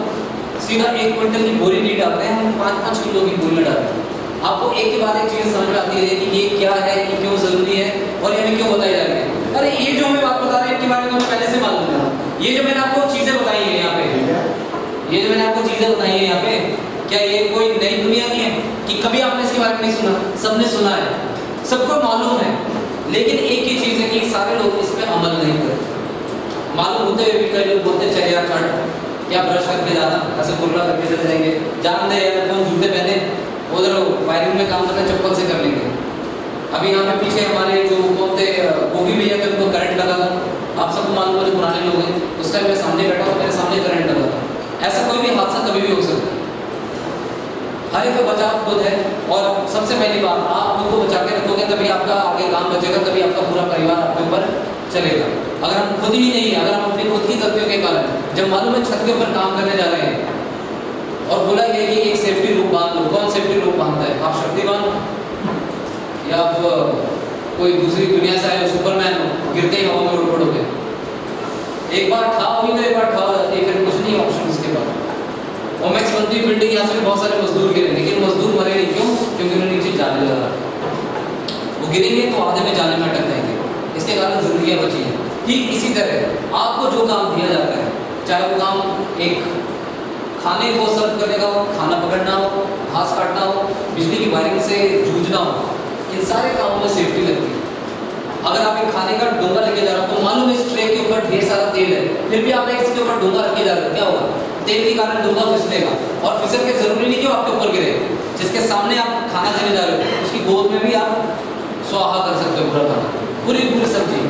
सीधा 1 क्विंटल की बोरी नहीं डालते हैं, हम 5-5 किलो की बोरी डालते हैं। आपको एक के बाद एक चीज समझ में आती है कि ये क्या है, ये क्यों जरूरी है और ये हमें क्यों बताई जा रही है। अरे ये जो हमें बात बता रहे हैं इनके बारे में हमें पहले से मालूम था। ये जो मैंने आपको चीजें बताई है यहाँ पे, ये जो मैंने आपको चीजें बताई है यहाँ पे, क्या ये कोई नई दुनिया नहीं है कि कभी आपने इसके बारे में नहीं सुना? सबने सुना है, सबको मालूम है, लेकिन एक ही चीज है कि सारे लोग इस पर अमल नहीं करते। मालूम होते हुए भी कई लोग बोलते चले यार छठ क्या ब्रश करके जाना, ऐसे कुर्रा करके चले जाएंगे, जान दे यार कौन जूते पहने उधर वायरिंग में काम करना चप्पल से कर लेंगे। अभी यहाँ पे पीछे हमारे जो कौन थे गोभी भैया थे, उनको करंट लगा था, आप सबको मालूम है, पुराने लोग हैं, उस टाइम मैं सामने बैठा हूँ, मेरे सामने करंट लगा था। ऐसा कोई भी हादसा कभी भी हो सकता है, हर एक का बचाव खुद है। और सबसे पहली बात, आप खुद को बचा के रखोगे तभी आपका आगे काम बचेगा, तभी आपका पूरा परिवार आपके ऊपर चलेगा। अगर हम खुद ही नहीं, अगर हम अपनी खुद की गलतियों के कारण, जब मालूम है छत के ऊपर काम करने जा रहे हैं और बोला गया कि एक सेफ्टी रूप बांध लो, कौन सेफ्टी रूप बांधता है? आप शक्तिमान या आप कोई दूसरी दुनिया से आए सुपरमैन हो, गिरते ही हवा में उड़ पड़ोगे। एक बार ठा हुई तो एक बार ठा जाती है, फिर कुछ नहीं ऑप्शन उसके बाद। ओमेक्स बनती बिल्डिंग, यहाँ से बहुत सारे मजदूर गिरे, लेकिन मजदूर मरे नहीं, क्यों? क्योंकि उन्होंने नीचे जाने लगा, वो गिरेंगे तो आधे में जाने में अटक जाएंगे, इसके कारण जिंदगियाँ बची हैं। ठीक इसी तरह आपको जो काम दिया जाता है, चाहे वो काम एक खाने को सर्व करने का हो, खाना पकड़ना हो, घास काटना हो, बिजली की वायरिंग से जूझना हो, इन सारे कामों में सेफ्टी लगती है। अगर आप एक खाने का डोंगा लेके जा रहे हो तो मालूम है इस ट्रे के ऊपर ढेर सारा तेल है, फिर भी आप इसके ऊपर डोंगा रख के जा रहे हो, क्या होगा? तेल के कारण डोंगा फिसलेगा, और फिसल के जरूरी नहीं कि वो आपके ऊपर गिरे, जिसके सामने आप खाना देने जा रहे हो उसकी गोद में भी आप स्वाहा कर सकते हो पूरा खाना, पूरी सब्जी।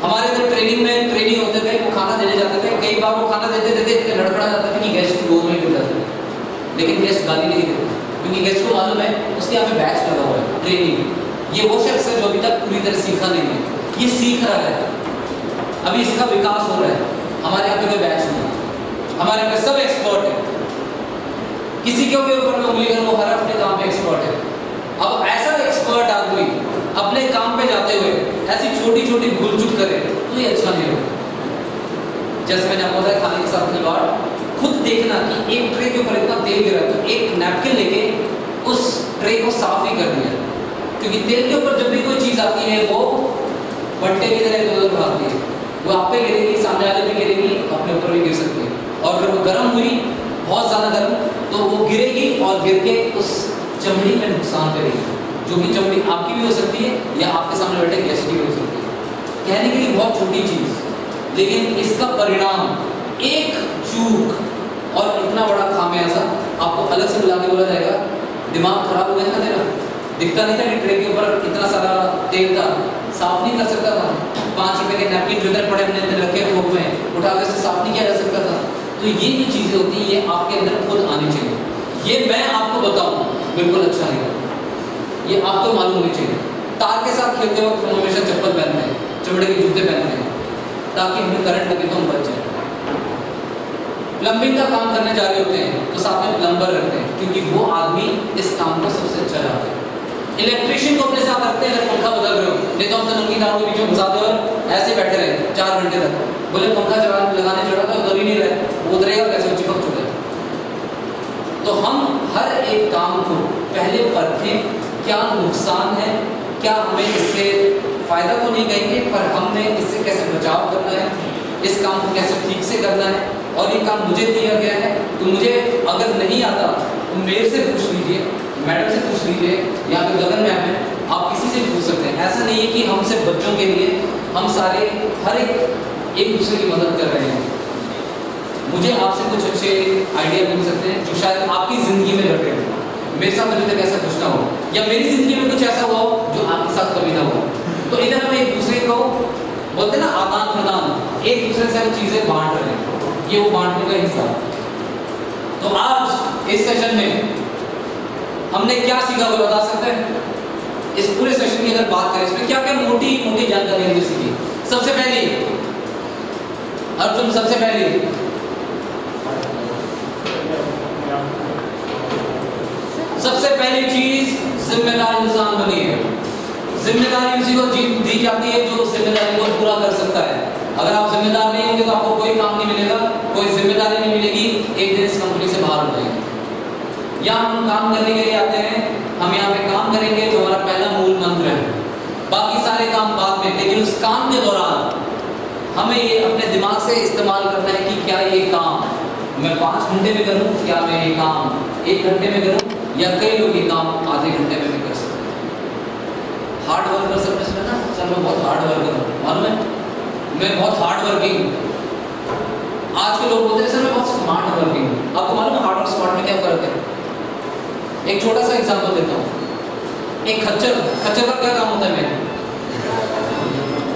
हमारे इधर ट्रेनिंग होते थे, वो खाना देने जाते थे, कई बार वो खाना देते इतने लड़खड़ा जाते थे कि गेस्ट की गोद में गिर जाते थे, लेकिन गेस्ट गाली नहीं देते, क्योंकि गेस्ट को मालूम है उसके यहाँ पे बैच लगा हुआ है, ट्रेनिंग। ये वो शख्स है जो अभी तक पूरी तरह सीखा नहीं है, ये सीख रहा है, अभी इसका विकास हो रहा है। हमारे यहाँ पे कोई बैच नहीं, हमारे यहाँ पे सब एक्सपर्ट है, किसी के ऊपर में उंगली कर, वो हर अपने काम पे एक्सपर्ट है। अब ऐसा एक्सपर्ट आदमी अपने काम पे जाते हुए ऐसी छोटी छोटी भूल चूक करे तो ये अच्छा नहीं होगा। जैसे मैंने आपको बताया खाने के साथ खिलवाड़, खुद देखना कि एक ट्रे के ऊपर इतना तेल गिरा तो एक नैपकिन लेके उस ट्रे को साफ ही कर दिया, क्योंकि तेल के ऊपर जब भी कोई चीज़ आती है वो बट्टे की तरह इधर भागती है, वो आप पे गिरेगी, सामने वाले पे गिरेगी, अपने ऊपर भी गिर सकती है। और अगर वो गर्म हुई, बहुत ज़्यादा गर्म, तो वो गिरेगी और गिर के उस चमड़ी में नुकसान करेगी, जो कि चमड़ी आपकी भी हो सकती है या आपके सामने बैठे गेस्ट की भी हो सकती है। कहने के लिए बहुत छोटी चीज़, लेकिन इसका परिणाम एक चूक और इतना बड़ा खामियाजा आपको अलग से बुला के बोला जाएगा, दिमाग खराब हो गया ना तेरा, दिखता नहीं था कि ट्रे के ऊपर इतना सारा तेल था, साफ नहीं कर सकता था, 5 रुपए के नैपकिन जो इधर पड़े हमने रखे थोक में उठा के साफ नहीं किया जा सकता था। तो ये जो चीज़ें होती हैं ये आपके अंदर खुद आनी चाहिए। ये मैं आपको बताऊं बिल्कुल अच्छा नहीं, ये आपको मालूम होनी चाहिए। तार के साथ खेलते वक्त हम हमेशा चप्पल पहनते हैं, चमड़े के जूते पहनते हैं, ताकि हमें करंट लगे तो हम बच जाए। प्लम्बिंग का काम करने जा रहे होते हैं तो साथ में प्लम्बर रखते हैं, क्योंकि वो आदमी इस काम को सबसे अच्छा जानता है। इलेक्ट्रिशियन को अपने साथ रखते हैं अगर पंखा बदल रहे हो, नहीं तो हम तो नंगी तारों के बीच में घुसा दो और ऐसे बैठे रहे 4 घंटे तक, बोले पंखा लगाने चढ़ा तो उतर ही नहीं रहे, वो उतरेगा कैसे, चिपक चुके। तो हम हर एक काम को पहले परखें, क्या नुकसान है, क्या हमें इससे फ़ायदा तो नहीं कहेंगे, पर हमें इससे कैसे बचाव करना है, इस काम को कैसे ठीक से करना है। और ये काम मुझे दिया गया है तो मुझे अगर नहीं आता तो मेरे से पूछ लीजिए, मैडम से पूछ लीजिए, यहाँ पे गगन मैम है, आप किसी से पूछ सकते हैं। ऐसा नहीं है कि हम सिर्फ बच्चों के लिए, हम सारे हर एक दूसरे की मदद कर रहे हैं। मुझे आपसे कुछ अच्छे आइडिया मिल सकते हैं जो शायद आपकी ज़िंदगी में घटे, मेरे साथ अभी तक ऐसा कुछ ना हो, या मेरी ज़िंदगी में कुछ ऐसा हुआ हो जो आपके साथ कभी ना हो। तो इधर हम एक दूसरे को बोलते हैं ना आदान प्रदान, एक दूसरे से हम चीज़ें बांट रहे हैं, ये वो बांटने का हिस्सा। तो आज इस सेशन में हमने क्या सीखा वो बता सकते हैं? इस पूरे सेशन की अगर बात करें इसमें क्या क्या मोटी मोटी जानकारी हमने सीखी। सबसे पहली अर्जुन, सबसे पहली चीज जिम्मेदार इंसान बनिए। जिम्मेदारी उसी को दी जाती है जो जिम्मेदारी को पूरा कर सकता है। अगर आप जिम्मेदार नहीं होंगे तो आपको कोई काम नहीं मिलेगा, कोई जिम्मेदारी नहीं मिलेगी, एक दिन इस कंपनी से बाहर हो जाएंगे। या हम काम करने के लिए आते हैं, हम यहाँ पे काम करेंगे जो हमारा पहला मूल मंत्र है, बाकी सारे काम बाद में, लेकिन उस काम के दौरान हमें ये अपने दिमाग से इस्तेमाल करना है कि क्या ये काम मैं 5 घंटे में करूँ, क्या मैं ये काम 1 घंटे में करूँ, या कई लोग ये काम आधे घंटे में भी कर सकते हैं। हार्ड वर्कर सबने सुना ना, सर मैं बहुत हार्ड वर्कर हूँ, मालूम है मैं बहुत हार्ड वर्किंग। आज के लोग बोलते हैं सर मैं बहुत स्मार्ट वर्किंग हूँ। आपको मालूम है हार्ड और स्मार्ट में क्या फर्क है? एक छोटा सा एग्जांपल देता हूँ। एक खच्चर का क्या काम होता है?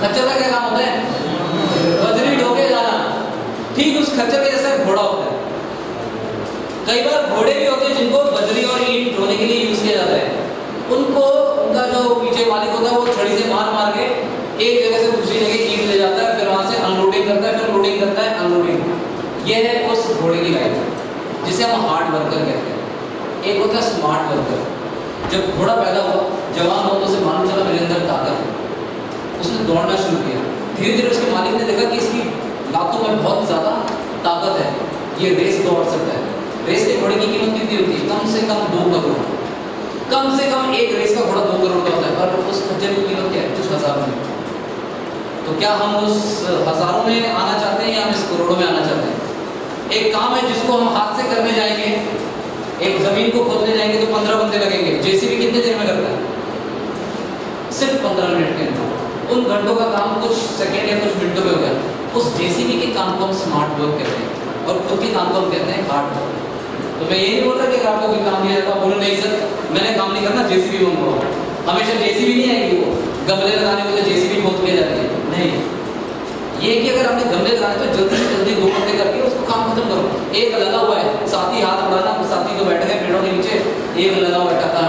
खच्चर का क्या काम होता है? बजरी ढोके जाना। ठीक उस खच्चर के जैसा घोड़ा होता है। कई बार घोड़े भी होते हैं जिनको बजरी और ईंट ढोने के लिए यूज किया जाता है। उनको उनका जो पीछे मालिक होता है वो छड़ी से मार के एक जगह से दूसरी जगह ईंट ले जाता है, फिर वहां से अनलोडिंग करता है, फिर लोडिंग करता है, अनलोडिंग। ये है उस घोड़े की लाइफ, जिसे हम हार्ड वर्कर कहते हैं। एक होता है स्मार्ट वर्कर। जब घोड़ा पैदा हुआ, जवान हो, तो उसे मालूम चला मेरे अंदर ताकत है। उसने दौड़ना शुरू किया। धीरे धीरे उसके मालिक ने देखा कि इसकी लातों में बहुत ज़्यादा ताकत है, ये रेस दौड़ सकता है। रेस के घोड़े की कीमत कितनी होती है? कम से कम 2 करोड़। कम से कम एक रेस का घोड़ा 2 करोड़ का होता है, पर उस खच्चर की कीमत क्या है? कुछ हज़ार में। तो क्या हम उस हज़ारों में आना चाहते हैं या हम इस करोड़ों में आना चाहते हैं? एक काम है जिसको हम हाथ से करने जाएंगे, एक ज़मीन को खोदने जाएंगे तो 15 बंदे लगेंगे। जेसीबी कितने देर में करता है? सिर्फ 15 मिनट के अंदर। उन घंटों का काम कुछ सेकेंड या कुछ मिनटों में हो गया। उस जेसीबी के काम को हम स्मार्ट वर्क कहते हैं और खुद के काम को हम कहते हैं हार्ड वर्क। तो मैं ये नहीं बोल रहा कि आपको कोई काम दिया जाएगा, बोलो नहीं सर मैंने काम नहीं करना, जेसीबी मंगवाओ। हमेशा जेसीबी नहीं आएगी, वो गमले लगाने को तो जेसीबी खोद के जाती है। नहीं, ये कि अगर आपने गमले लगाने तो जल्दी से जल्दी 2 घंटे करके उसको काम खत्म करो। एक लगा हुआ है, साथी हाथ बढ़ाना, साथी तो बैठ गए पेड़ों के नीचे, एक लगा हुआ है टका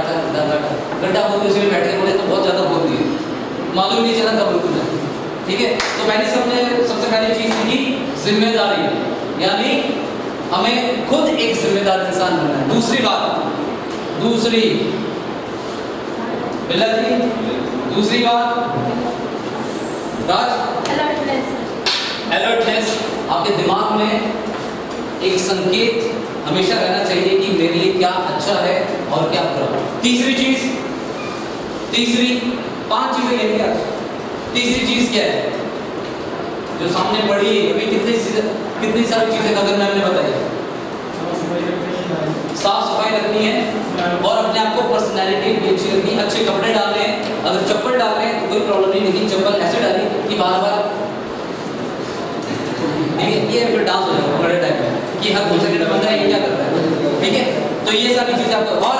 गड्ढा खोद के उसमें बैठ के बोले तो बहुत ज़्यादा खोद दिए, मालूम नहीं चला कब रुक जाए। ठीक है, तो मैंने सबसे पहली चीज़ सीखी जिम्मेदारी, यानी हमें खुद एक जिम्मेदार इंसान बनना है। दूसरी बिल्ला जी, दूसरी बात राज, अलर्टनेस। आपके दिमाग में एक संकेत हमेशा रहना चाहिए कि मेरे लिए क्या अच्छा है और क्या बुरा। तीसरी 5 चीजें लेंगे आज। तीसरी चीज क्या है जो सामने पड़ी है? अभी कितनी सारी चीजें अगर मैंने बताई। साफ सफाई रखनी है और अपने आप को पर्सनैलिटी भी अच्छी रखनी है। अच्छे कपड़े डालने हैं, अगर चप्पल डाल रहे हैं तो कोई प्रॉब्लम नहीं, लेकिन चप्पल ऐसे डाली कि बार-बार ये फिर डांस हो जाएगा बड़े टाइप में कि हर दूसरे के बंदा ये क्या कर रहा है। ठीक है, तो ये सारी चीजें आपको। और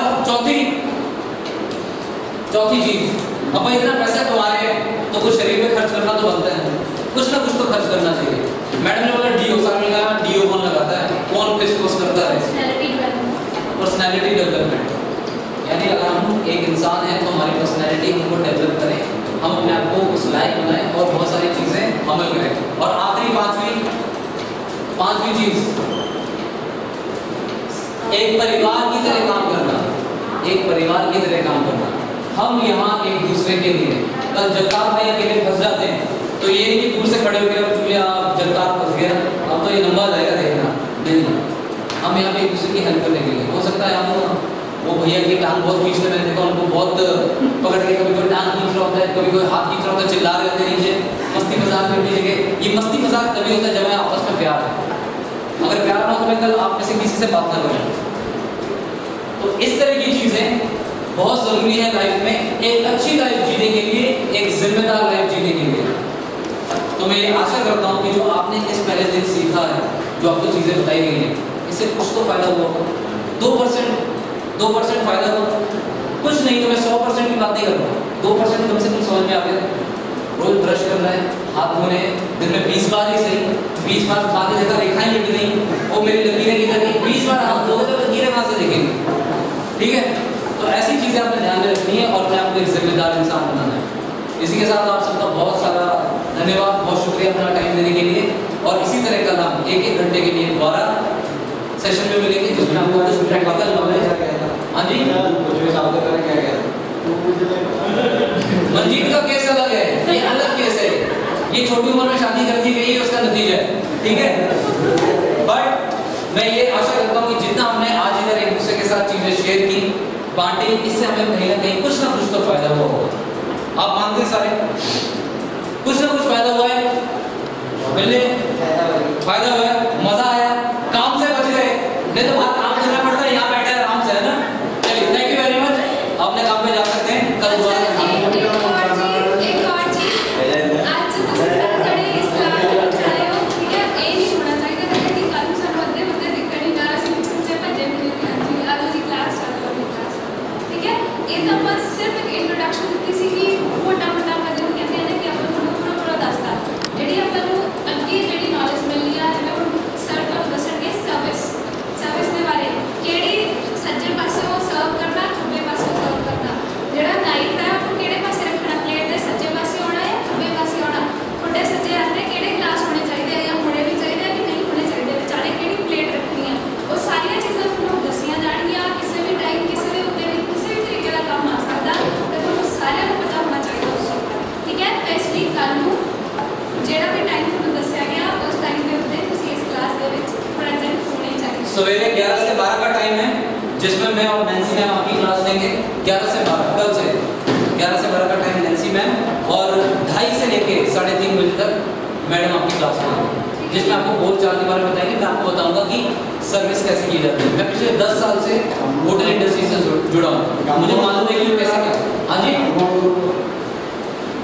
चौथी चीज, अब इतना पैसा कमा रहे हैं तो कुछ शरीर में खर्च करना तो बनता है, कुछ ना कुछ तो खर्च करना चाहिए। मैडम ने बोला डीओ, सर ने कहा डीओ कौन लगाता है, कौन फेस वॉश करता है? Personality development. यानी अगर हम एक इंसान है तो हमारी पर्सनैलिटी हमको डेवलप करें, हम अपने आप को उस लायक बनाएं और बहुत सारी चीज़ें अमल करें। और आखिरी पांचवी चीज़, एक परिवार की तरह काम करना। हम यहाँ एक दूसरे के लिए, कल जगतार भाई अकेले फंस जाते हैं तो ये नहीं कि दूर से खड़े हो गए और आप जगतार फंस गया अब तो ये लंबा जाएगा देखना, नहीं। हम यहाँ पे एक दूसरे की हेल्प करने के लिए, हो सकता है हम वो भैया की टांग बहुत खींचते, मैंने देखा उनको बहुत पकड़ के, कभी कोई टांग खींच रहा होता है, कभी कोई हाथ खींच रहा होता है, चिल्ला रहे होते हैं नीचे, मस्ती मजाक करनी जगह। ये मस्ती मजाक तभी होता है जब हमें आपस में प्यार है। अगर प्यार ना हो तो मैं कल आप में से किसी से बात ना करूँ। तो इस तरह की चीज़ें बहुत ज़रूरी है लाइफ में, एक अच्छी लाइफ जीने के लिए, एक जिम्मेदार लाइफ जीने के लिए। तो मैं आशा करता हूँ कि जो आपने इस पहले दिन सीखा है, जो आपको चीज़ें बताई गई हैं, इससे कुछ तो फायदा हुआ होगा। 2% फायदा हो, कुछ नहीं तो मैं 100% की बात नहीं कर रहा हूँ। 2% कम से कम समझ में आ गया। रोज ब्रश करना है, हाथ धोने, दिन में 20 बार ही सही, 20 बार खा के देखा रेखाएं मिट गई, वो मेरी लकीरें किधर गई, 20 बार हाथ धोगे तो लकीरें वहाँ से दिखेंगी। ठीक है, तो ऐसी चीज़ें आपने ध्यान में रखनी है और मैं आपको एक जिम्मेदार इंसान बनाना है। इसी के साथ आप सबका बहुत सारा धन्यवाद, बहुत शुक्रिया अपना टाइम देने के लिए। और इसी तरह कल हम 1-1 घंटे के लिए दोबारा सेशन में मिलेंगे जिसमें आपको कुछ प्रैक्टिकल नॉलेज। हाँ जी, मंजीत का केस अलग है, ये अलग केस है, ये छोटी उम्र में शादी कर दी गई है, उसका नतीजा है, ठीक है। बट मैं ये आशा करता हूँ कि जितना हमने आज इधर एक दूसरे के साथ चीजें शेयर की, बांटी, इससे हमें कहीं ना कहीं कुछ ना कुछ तो फायदा हुआ होगा। आप मानते हैं सारे कुछ ना कुछ फायदा हुआ है, मिलने फायदा हुआ है, मजा आया, काम से बच गए, नहीं तो बाहर काम करना पड़ता है, यहाँ बैठे आराम से, है ना। चलिए थैंक यू वेरी मच, अपने काम पे जा सकते हैं, कल दोबारा सवेरे 11 से 12 का टाइम है, जिसमें मैं और नैन्सी मैम आपकी क्लास लेंगे 11 से 12, कल से 11 से 12 का टाइम नैन्सी मैम, और 2:30 से लेके 3:30 बजे तक मैडम आपकी क्लास लेंगे, जिसमें आपको बोलचाल के बारे में बताएंगे। मैं आपको बताऊंगा कि सर्विस कैसे की जाती है। मैं पिछले 10 साल से होटल इंडस्ट्री से जुड़ा हूँ, मुझे मालूम है कि कैसे क्या। हाँ जी,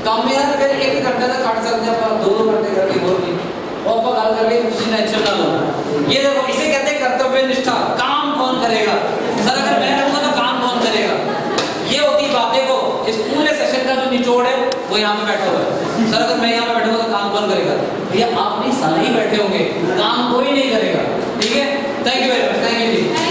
काम में यार फिर 1 घंटे तक काट सकते हैं, 2 घंटे करके बोल रही और पकाल करके किसी टेंशन ना लो। ये देखो, इसे कहते हैं कर्तव्य निष्ठा। काम कौन करेगा सर? अगर मैं रहूंगा तो काम कौन करेगा? ये होती बातें को, इस पूरे सेशन का जो निचोड़ है वो यहाँ पे बैठा हुआ है। सर अगर मैं यहाँ पे बैठूंगा तो काम कौन करेगा? भैया आप नहीं, सारे ही बैठे होंगे, काम कोई नहीं करेगा, ठीक है। Thank you very much, thank you ji.